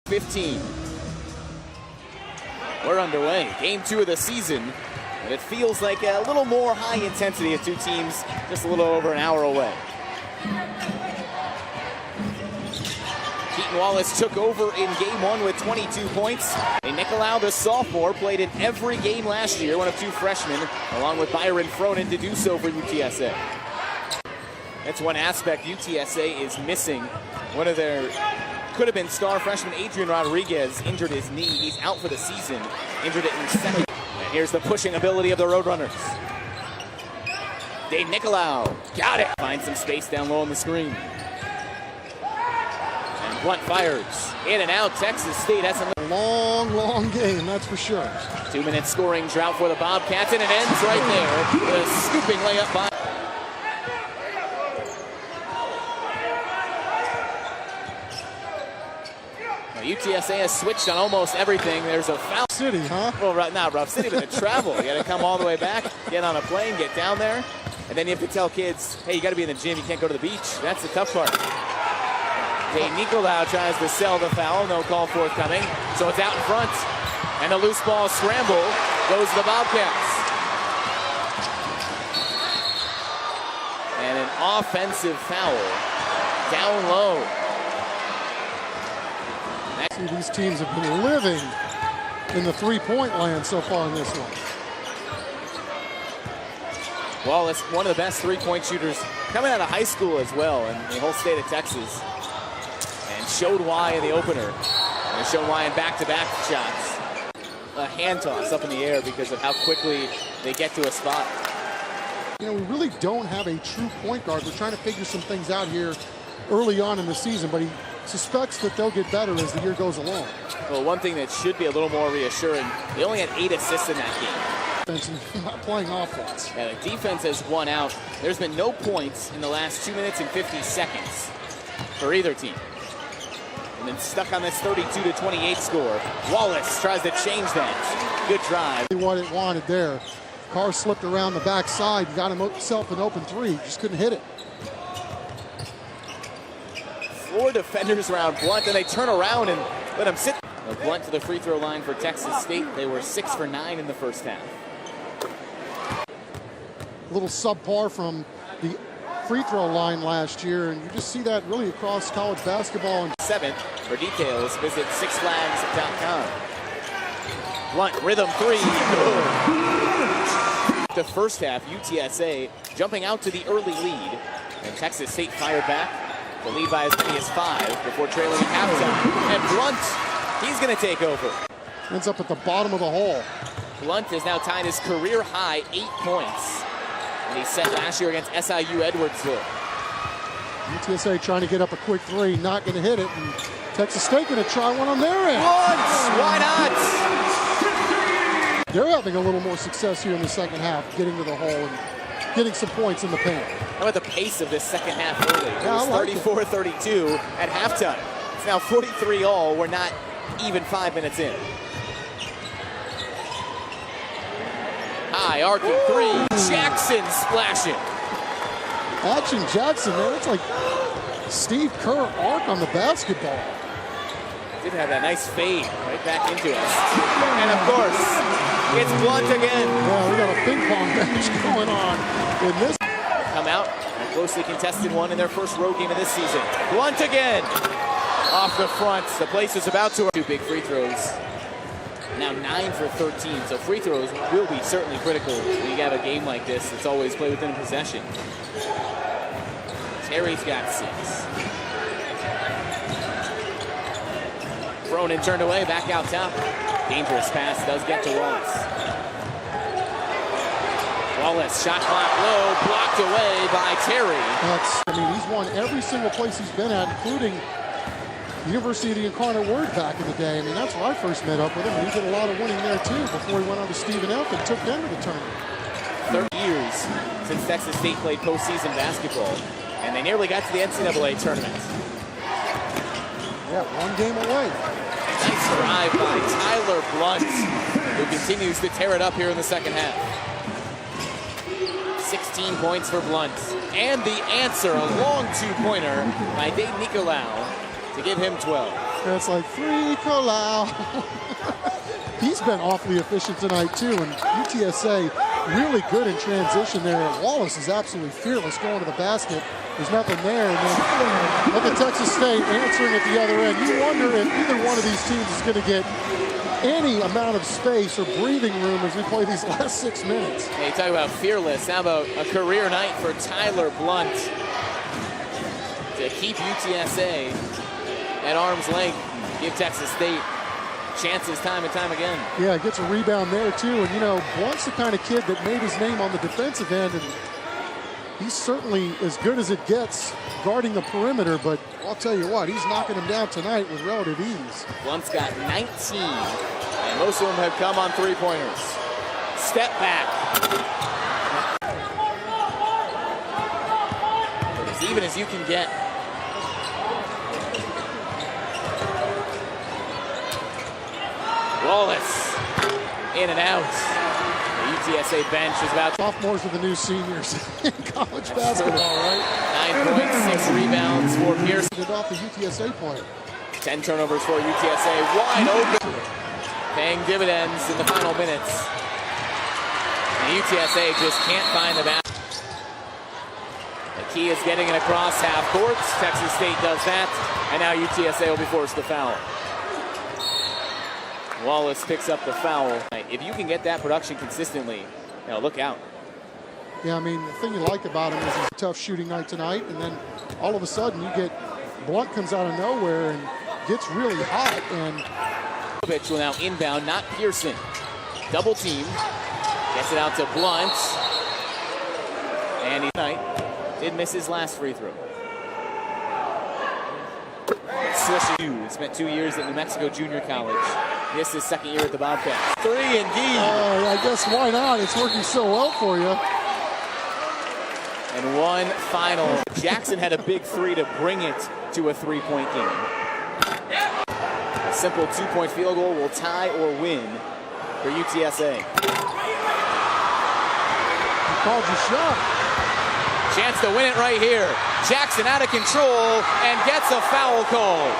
15. We're underway. Game 2 of the season. And it feels like a little more high intensity of two teams just a little over an hour away. Keaton Wallace took over in game 1 with 22 points. And Nicolau, the sophomore, played in every game last year, one of two freshmen, along with Byron Fronin, to do so for UTSA. That's one aspect UTSA is missing. One of their could have been star freshman Adrian Rodriguez injured his knee. He's out for the season. Injured it in second. And here's the pushing ability of the Roadrunners. Dave Nicolau, got it. Find some space down low on the screen. And Blunt fires. In and out, Texas State has a long game, that's for sure. 2-minute scoring drought for the Bobcats, and it ends right there with a scooping layup by UTSA has switched on almost everything. There's a foul. City, huh? Well, not Rough City, but the travel. You got to come all the way back, get on a plane, get down there, and then you have to tell kids, hey, you got to be in the gym. You can't go to the beach. That's the tough part. Dave Nicolau tries to sell the foul. No call forthcoming. So it's out in front, and the loose ball scramble goes to the Bobcats. And an offensive foul down low. These teams have been living in the three-point land so far in this one. Wallace, one of the best three-point shooters coming out of high school as well in the whole state of Texas. And showed why in the opener. And showed why in back-to-back shots. A hand toss up in the air because of how quickly they get to a spot. You know, we really don't have a true point guard. We're trying to figure some things out here early on in the season, but he suspects that they'll get better as the year goes along. Well, one thing that should be a little more reassuring, they only had 8 assists in that game. Not playing offense. Yeah, the defense has won out. There's been no points in the last 2 minutes and 50 seconds for either team. And then stuck on this 32-28 score. Wallace tries to change that. Good drive. What it wanted there. Carr slipped around the backside, got himself an open three, just couldn't hit it. 4 defenders around Blunt, and they turn around and let him sit. Blunt to the free throw line for Texas State. They were 6 for 9 in the first half. A little subpar from the free throw line last year, and you just see that really across college basketball. 7. For details, visit sixflags.com. Blunt, rhythm 3. The first half, UTSA jumping out to the early lead, and Texas State fired back. The lead by as many as 5 before trailing at halftime. And Blunt, he's going to take over. Ends up at the bottom of the hole. Blunt has now tied his career high 8 points. And he set last year against SIU Edwardsville. UTSA trying to get up a quick three, not going to hit it. And Texas State going to try one on their end. Blunt, why not? They're having a little more success here in the second half, getting to the hole and getting some points in the paint. How about the pace of this second half early? Yeah, it was 34-32 at halftime. It's now 43 all. We're not even 5 minutes in. High arcing 3. Jackson splashing. Action Jackson, man. It's like Steve Kerr arc on the basketball. Did have that nice fade right back into us. And of course, it's Blunt again. Yeah, we got a ping pong match going on in this. Come out, a closely contested one in their first road game of this season. Blunt again. Off the front, the place is about to. 2 big free throws. Now 9 for 13, so free throws will be certainly critical when you have a game like this. It's always play within a possession. Terry's got 6. Fronin turned away, back out top. Dangerous pass does get to Wallace. Wallace, shot clock low, blocked away by Terry. He's won every single place he's been at, including University of the Incarnate Word back in the day. I mean, that's where I first met up with him, and he did a lot of winning there too before he went on to Stephen F. and took them to the tournament. 30 years since Texas State played postseason basketball, and they nearly got to the NCAA tournament. Yeah, 1 game away. Nice drive by Tyler Blunt, who continues to tear it up here in the second half. 16 points for Blunt. And the answer, a long 2-pointer by Dave Nicolau to give him 12. And it's like 3 Colau. He's been awfully efficient tonight too, and UTSA really good in transition there. Wallace is absolutely fearless going to the basket. There's nothing there, and then look at Texas State answering at the other end. You wonder if either one of these teams is going to get any amount of space or breathing room as we play these last 6 minutes. Hey, you talk about fearless. How about a career night for Tyler Blount to keep UTSA at arm's length, give Texas State chances time and time again. Yeah, gets a rebound there too, and you know, Blunt's the kind of kid that made his name on the defensive end, and he's certainly as good as it gets guarding the perimeter, but I'll tell you what, he's knocking him down tonight with relative ease. Blunt's got 19, and most of them have come on three-pointers. Step back. As even as you can get. Wallace in and out. The UTSA bench is about sophomores are the new seniors in college basketball, right? 9.6 rebounds for Pearson. Get off the UTSA player. 10 turnovers for UTSA, wide open. Paying dividends in the final minutes. And UTSA just can't find the basket. The key is getting it across half court. Texas State does that, and now UTSA will be forced to foul. Wallace picks up the foul. If you can get that production consistently, you know, look out. Yeah, I mean, the thing you like about him is he's a tough shooting night tonight, and then all of a sudden you get Blount comes out of nowhere and gets really hot. And Pitch will now inbound, not Pearson. Double team. Gets it out to Blount. And he did miss his last free throw. He spent 2 years at New Mexico Junior College. Missed his second year at the Bobcats. 3 indeed. I guess why not? It's working so well for you. And one final. Jackson had a big three to bring it to a three-point game. A simple 2-point field goal will tie or win for UTSA. He called you shot. Chance to win it right here. Jackson out of control and gets a foul call.